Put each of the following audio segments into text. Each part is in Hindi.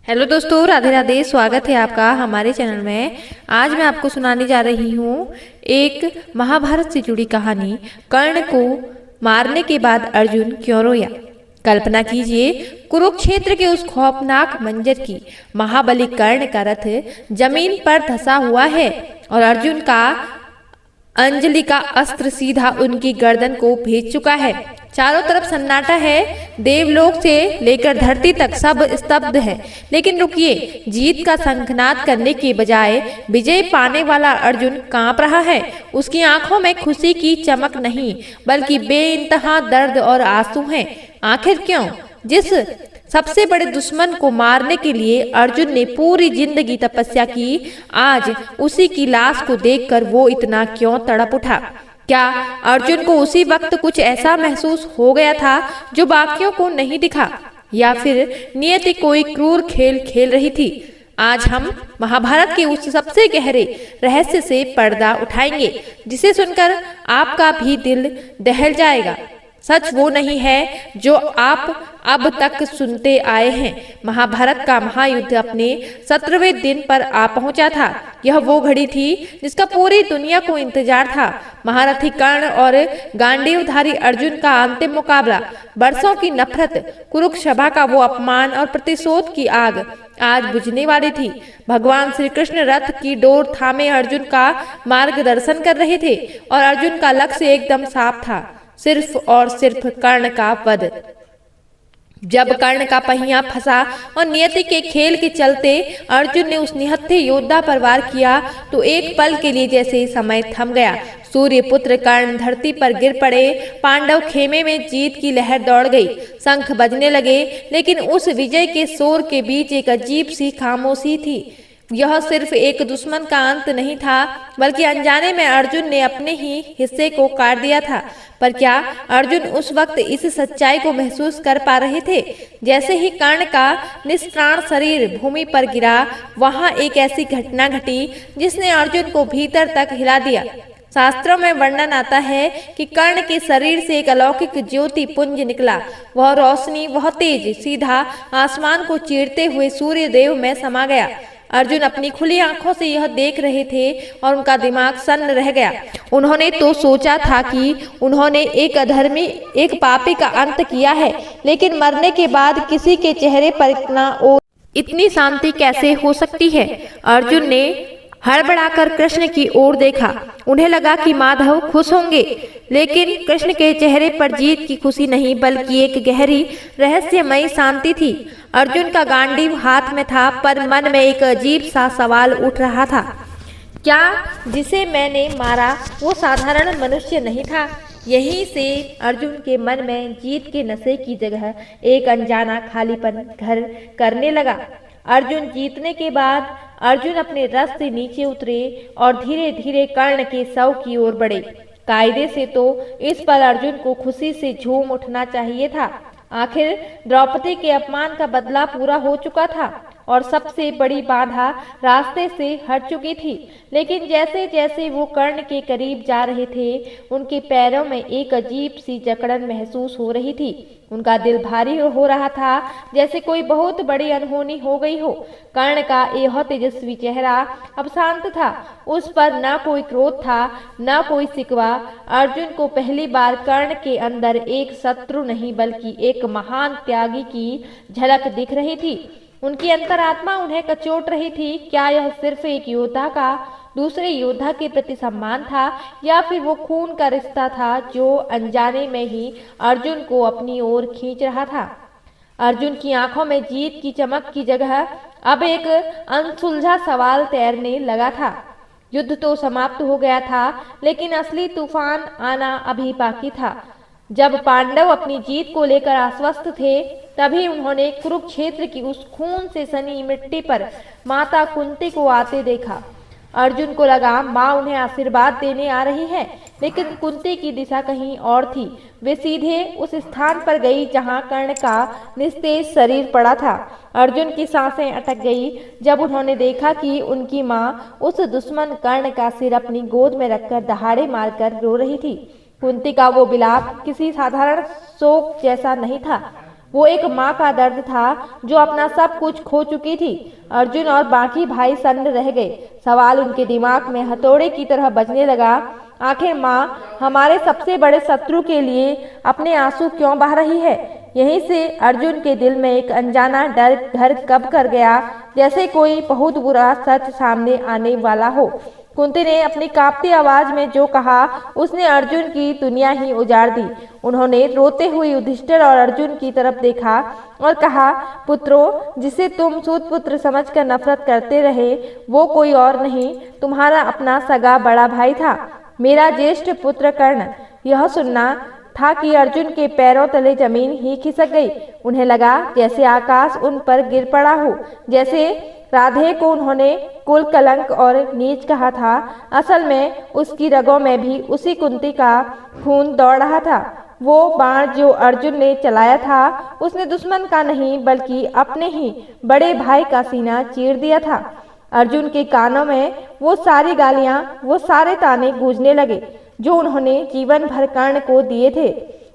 हेलो दोस्तों, राधे राधे। स्वागत है आपका हमारे चैनल में। आज मैं आपको सुनाने जा रही हूँ एक महाभारत से जुड़ी कहानी। कर्ण को मारने के बाद अर्जुन क्यों रोया। कल्पना कीजिए कुरुक्षेत्र के उस खौफनाक मंजर की। महाबली कर्ण का रथ जमीन पर धंसा हुआ है और अर्जुन का अंजलि का अस्त्र सीधा उनकी गर्दन को भेज चुका है। चारों तरफ सन्नाटा है, देवलोक से लेकर धरती तक सब स्तब्ध है। लेकिन रुकिए, जीत का शंखनाद करने के बजाय विजय पाने वाला अर्जुन कांप रहा है। उसकी आंखों में खुशी की चमक नहीं, बल्कि बेइंतहा दर्द और आंसू हैं। आखिर क्यों? जिस सबसे बड़े दुश्मन को मारने के लिए अर्जुन ने पूरी जिंदगी तपस्या की, आज उसी की लाश को देखकर वो इतना क्यों तड़प उठा। क्या अर्जुन को उसी वक्त कुछ ऐसा महसूस हो गया था जो बाकियों को नहीं दिखा, या फिर नियति कोई क्रूर खेल खेल रही थी? आज हम महाभारत के उस सबसे गहरे रहस्य से पर्दा उठाएंगे, जिसे सुनकर आपका भी दिल दहल जाएगा। सच वो नहीं है जो आप अब तक सुनते आए हैं। महाभारत का महायुद्ध अपने 17वें दिन पर आ पहुंचा था। यह वो घड़ी थी जिसका पूरी दुनिया को इंतजार था। महारथी कर्ण और गांडीवधारी अर्जुन का अंतिम मुकाबला, वर्षों की नफरत, कुरुक्षेत्र का वो अपमान और प्रतिशोध की आग आज बुझने वाली थी। भगवान श्री कृष्ण रथ की डोर थामे अर्जुन का मार्गदर्शन कर रहे थे और अर्जुन का लक्ष्य एकदम साफ था, सिर्फ और सिर्फ कर्ण का वध। जब कर्ण का पहिया फंसा और नियति के खेल के चलते अर्जुन ने उस निहत्थे योद्धा पर वार किया, तो एक पल के लिए जैसे समय थम गया। सूर्य पुत्र कर्ण धरती पर गिर पड़े। पांडव खेमे में जीत की लहर दौड़ गई। शंख बजने लगे, लेकिन उस विजय के शोर के बीच एक अजीब सी खामोशी थी। यह सिर्फ एक दुश्मन का अंत नहीं था, बल्कि अनजाने में अर्जुन ने अपने ही हिस्से को काट दिया था। पर क्या अर्जुन उस वक्त इस सच्चाई को महसूस कर पा रहे थे? जैसे ही कर्ण का निष्प्राण शरीर भूमि पर गिरा, वहां एक ऐसी घटना घटी जिसने अर्जुन को भीतर तक हिला दिया। शास्त्रों में वर्णन आता है कि कर्ण के शरीर से एक अलौकिक ज्योति पुंज निकला। वह रोशनी, वह तेज सीधा आसमान को चीरते हुए सूर्य देव में समा गया। अर्जुन अपनी खुली आंखों से यह देख रहे थे और उनका दिमाग सन्न रह गया। उन्होंने तो सोचा था कि उन्होंने एक अधर्मी, एक पापी का अंत किया है, लेकिन मरने के बाद किसी के चेहरे पर इतनी शांति कैसे हो सकती है? अर्जुन ने हड़बड़ाकर कृष्ण की ओर देखा। उन्हें लगा कि माधव खुश होंगे, लेकिन कृष्ण के चेहरे पर जीत की खुशी नहीं, बल्कि एक गहरी रहस्यमयी शांति थी। अर्जुन का गांडीव हाथ में था, पर मन में एक अजीब सा सवाल उठ रहा था। क्या जिसे मैंने मारा वो साधारण मनुष्य नहीं था? यहीं से अर्जुन के मन में जीत के नशे की जगह एक अनजाना खालीपन घर करने लगा। अर्जुन जीतने के बाद अर्जुन अपने रथ से नीचे उतरे और धीरे धीरे कर्ण के शव की ओर बढ़े। कायदे से तो इस पर अर्जुन को खुशी से झूम उठना चाहिए था। आखिर द्रौपदी के अपमान का बदला पूरा हो चुका था और सबसे बड़ी बाधा रास्ते से हट चुकी थी। लेकिन जैसे जैसे वो कर्ण के करीब जा रहे थे, उनके पैरों में एक अजीब सी जकड़न महसूस हो रही थी। उनका दिल भारी हो रहा था, जैसे कोई बहुत बड़ी अनहोनी हो गई हो। कर्ण का यह तेजस्वी चेहरा अब शांत था। उस पर न कोई क्रोध था, न कोई शिकवा। अर्जुन को पहली बार कर्ण के अंदर एक शत्रु नहीं, बल्कि एक महान त्यागी की झलक दिख रही थी। उनकी अंतरात्मा उन्हें कचोट रही थी। क्या यह सिर्फ एक योद्धा का दूसरे योद्धा के प्रति सम्मान था, या फिर वो खून का रिश्ता था जो अनजाने में ही अर्जुन को अपनी ओर खींच रहा था? अर्जुन की आंखों में जीत की चमक की जगह अब एक अनसुलझा सवाल तैरने लगा था। युद्ध तो समाप्त हो गया था, लेकिन असली तूफान आना अभी बाकी था। जब पांडव अपनी जीत को लेकर आश्वस्त थे, तभी उन्होंने कुरुक्षेत्र की उस खून से सनी मिट्टी पर माता कुंती को आते देखा। अर्जुन को लगा माँ उन्हें आशीर्वाद देने आ रही है, लेकिन कुंती की दिशा कहीं और थी। वे सीधे उस स्थान पर गई जहां कर्ण का निस्तेज शरीर पड़ा था। अर्जुन की सांसें अटक गई जब उन्होंने देखा कि उनकी माँ उस दुश्मन कर्ण का सिर अपनी गोद में रखकर दहाड़े मारकर रो रही थी। कुंती का वो विलाप किसी साधारण शोक जैसा नहीं था। वो एक माँ का दर्द था जो अपना सब कुछ खो चुकी थी। अर्जुन और बाकी भाई सन्न रह गए। सवाल उनके दिमाग में हथौड़े की तरह बजने लगा। आखिर माँ हमारे सबसे बड़े शत्रु के लिए अपने आंसू क्यों बहा रही है? यहीं से अर्जुन के दिल में एक अनजाना डर घर कब कर गया, जैसे कोई बहुत बुरा सच सामने आने वाला हो। कुंती ने अपनी कांपती आवाज में जो कहा, उसने अर्जुन की दुनिया ही उजाड़ दी। उन्होंने रोते हुए युधिष्ठिर और अर्जुन की तरफ देखा और कहा, पुत्रों, जिसे तुम सूत पुत्र समझकर नफरत करते रहे, वो कोई और नहीं, तुम्हारा अपना सगा बड़ा भाई था, मेरा ज्येष्ठ पुत्र कर्ण। यह सुनना था कि अर्जुन के पैरों तले जमीन ही खिसक गई। उन्हें लगा जैसे आकाश उन पर गिर पड़ा हो। जैसे राधे को उन्होंने कुल कलंक और नीच कहा था, असल में उसकी रगों में भी उसी कुंती का खून दौड़ रहा था। वो बाण जो अर्जुन ने चलाया था, उसने दुश्मन का नहीं बल्कि अपने ही बड़े भाई का सीना चीर दिया था। अर्जुन के कानों में वो सारी गालियां, वो सारे ताने गूंजने लगे जो उन्होंने जीवन भर कर्ण को दिए थे।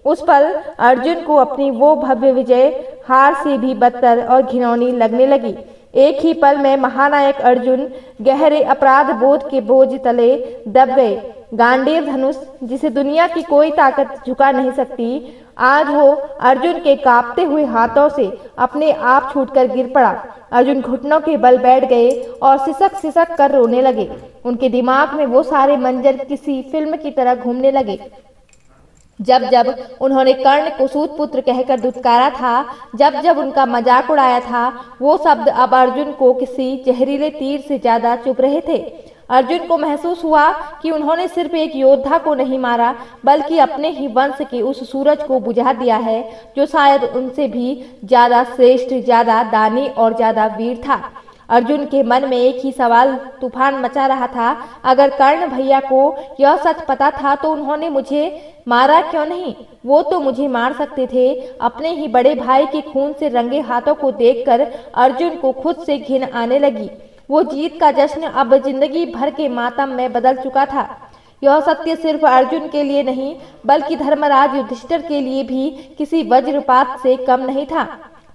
उस पल अर्जुन को अपनी वो भव्य विजय हार से भी बदतर और घिनौनी लगने लगी। एक ही पल में महानायक अर्जुन गहरे अपराध बोध के बोझ तले दब गए। गांडीव धनुष, जिसे दुनिया की कोई ताकत झुका नहीं सकती, आज वो अर्जुन के कांपते हुए हाथों से अपने आप छूटकर गिर पड़ा। अर्जुन घुटनों के बल बैठ गए और सिसक सिसक कर रोने लगे। उनके दिमाग में वो सारे मंजर किसी फिल्म की तरह घूमने लगे। जब जब उन्होंने कर्ण को सूत पुत्र कहकर दुत्कारा था, जब जब उनका मजाक उड़ाया था, वो शब्द अब अर्जुन को किसी जहरीले तीर से ज्यादा चुभ रहे थे। अर्जुन को महसूस हुआ कि उन्होंने सिर्फ एक योद्धा को नहीं मारा, बल्कि अपने ही वंश के उस सूरज को बुझा दिया है जो शायद उनसे भी ज्यादा श्रेष्ठ, ज्यादा दानी और ज्यादा वीर था। अर्जुन के मन में एक ही सवाल तूफान मचा रहा था, अगर कर्ण भैया को यह सच पता था तो उन्होंने मुझे मारा क्यों नहीं? वो तो मुझे मार सकते थे। अपने ही बड़े भाई के खून से रंगे हाथों को देखकर अर्जुन को खुद से घिन आने लगी। वो जीत का जश्न अब जिंदगी भर के मातम में बदल चुका था। यह सत्य सिर्फ अर्जुन के लिए नहीं, बल्कि धर्मराज युधिष्ठिर के लिए भी किसी वज्रपात से कम नहीं था।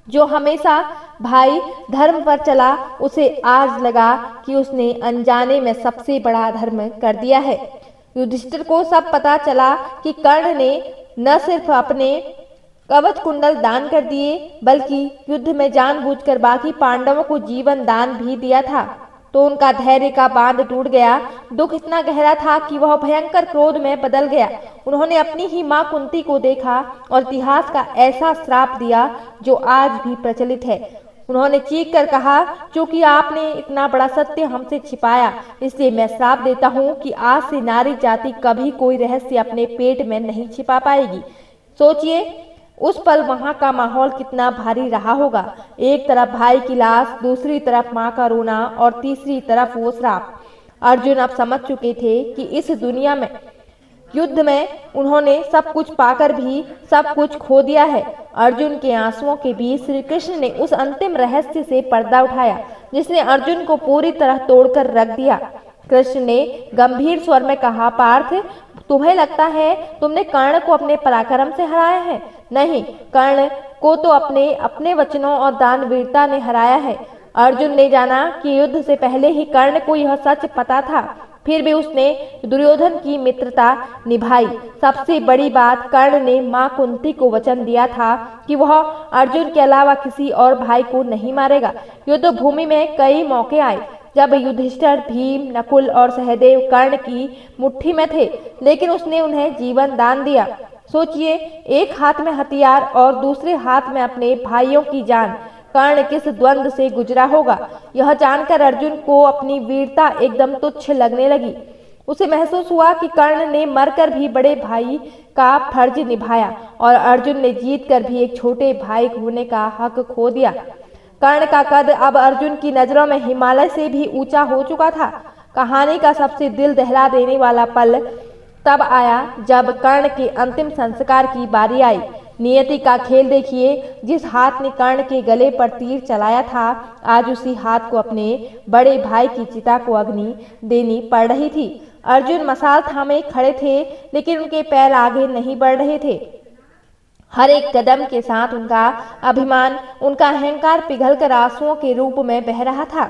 जो हमेशा भाई धर्म पर चला, उसे आज लगा कि उसने अनजाने में सबसे बड़ा धर्म कर दिया है। युधिष्ठिर को सब पता चला कि कर्ण ने न सिर्फ अपने कवच कुंडल दान कर दिए, बल्कि युद्ध में जानबूझकर बाकी पांडवों को जीवन दान भी दिया था। तो उनका धैर्य का बांध टूट गया। दुख इतना गहरा था कि वह भयंकर क्रोध में बदल गया। उन्होंने अपनी ही मां कुंती को देखा और इतिहास का ऐसा श्राप दिया जो आज भी प्रचलित है। उन्होंने चीख कर कहा, क्योंकि आपने इतना बड़ा सत्य हमसे छिपाया, इसलिए मैं श्राप देता हूँ कि आज से नारी जाति कभी कोई रहस्य अपने पेट में नहीं छिपा पाएगी। सोचिए उस पल वहां का माहौल कितना भारी रहा होगा। एक तरफ भाई की लाश, दूसरी तरफ माँ का रोना और तीसरी तरफ वो श्राप। अर्जुन अब समझ चुके थे कि इस दुनिया में, युद्ध में उन्होंने सब कुछ पाकर भी सब कुछ खो दिया है। अर्जुन के आंसुओं के बीच श्री कृष्ण ने उस अंतिम रहस्य से पर्दा उठाया जिसने अर्जुन को पूरी तरह तोड़कर रख दिया। कृष्ण ने गंभीर स्वर में कहा, पार्थ, तुम्हें लगता है तुमने कर्ण को अपने पराक्रम से हराया है? नहीं, कर्ण को तो अपने वचनों और दानवीरता ने हराया है। अर्जुन ने जाना कि युद्ध से पहले ही कर्ण को यह सच पता था, फिर भी उसने दुर्योधन की मित्रता निभाई। सबसे बड़ी बात, कर्ण ने मां कुंती को वचन दिया था कि वह अर्जुन के अलावा किसी और भाई को नहीं मारेगा। युद्ध भूमि में कई मौके आए जब युधिष्ठिर, भीम, नकुल और सहदेव कर्ण की मुट्ठी में थे, लेकिन उसने उन्हें जीवन दान दिया। सोचिए, एक हाथ में हथियार और दूसरे हाथ में अपने भाइयों की जान, कर्ण किस द्वंद से गुजरा होगा। यह जानकर अर्जुन को अपनी वीरता एकदम तुच्छ लगने लगी। उसे महसूस हुआ कि कर्ण ने मरकर भी बड़े भाई का फर्ज निभाया और अर्जुन ने जीतकर भी एक छोटे भाई होने का हक खो दिया। कर्ण का कद अब अर्जुन की नजरों में हिमालय से भी ऊंचा हो चुका था। कहानी का सबसे दिल दहला देने वाला पल तब आया जब कर्ण के अंतिम संस्कार की बारी आई। नियति का खेल देखिए, जिस हाथ ने कर्ण के गले पर तीर चलाया था, आज उसी हाथ को अपने बड़े भाई की चिता को अग्नि देनी पड़ रही थी। अर्जुन मसाल थामे खड़े थे, लेकिन उनके पैर आगे नहीं बढ़ रहे थे। हर एक कदम के साथ उनका अभिमान, उनका अहंकार पिघलकर आंसुओं के रूप में बह रहा था।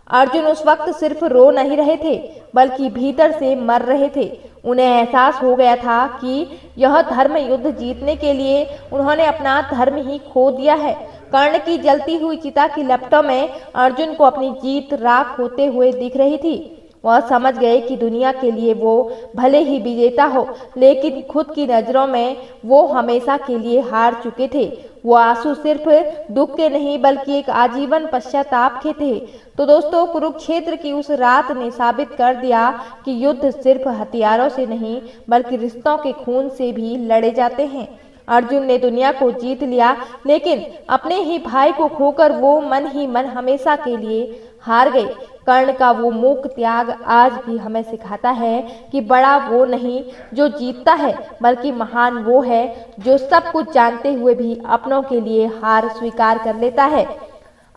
अर्जुन उस वक्त सिर्फ रो नहीं रहे थे, बल्कि भीतर से मर रहे थे। उन्हें एहसास हो गया था कि यह धर्म युद्ध जीतने के लिए उन्होंने अपना धर्म ही खो दिया है। कर्ण की जलती हुई चिता की लपटों में अर्जुन को अपनी जीत राख होते हुए दिख रही थी। वह समझ गए कि दुनिया के लिए वो भले ही विजेता हो, लेकिन खुद की नजरों में वो हमेशा के लिए हार चुके थे। वो आंसू सिर्फ दुख के नहीं, बल्कि एक आजीवन पश्चाताप के थे। तो दोस्तों, कुरुक्षेत्र की उस रात ने साबित कर दिया कि युद्ध सिर्फ हथियारों से नहीं, बल्कि रिश्तों के खून से भी लड़े जाते हैं। अर्जुन ने दुनिया को जीत लिया, लेकिन अपने ही भाई को खोकर वो मन ही मन हमेशा के लिए हार गए। कर्ण का वो मूक त्याग आज भी हमें सिखाता है कि बड़ा वो नहीं जो जीतता है, बल्कि महान वो है जो सब कुछ जानते हुए भी अपनों के लिए हार स्वीकार कर लेता है।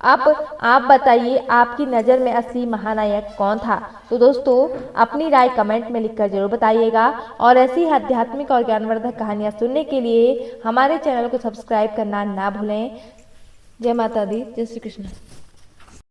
अब आप बताइए, आपकी नज़र में असली महानायक कौन था? तो दोस्तों, अपनी राय कमेंट में लिखकर जरूर बताइएगा और ऐसी आध्यात्मिक और ज्ञानवर्धक कहानियाँ सुनने के लिए हमारे चैनल को सब्सक्राइब करना ना भूलें। जय माता दी, जय श्री कृष्ण।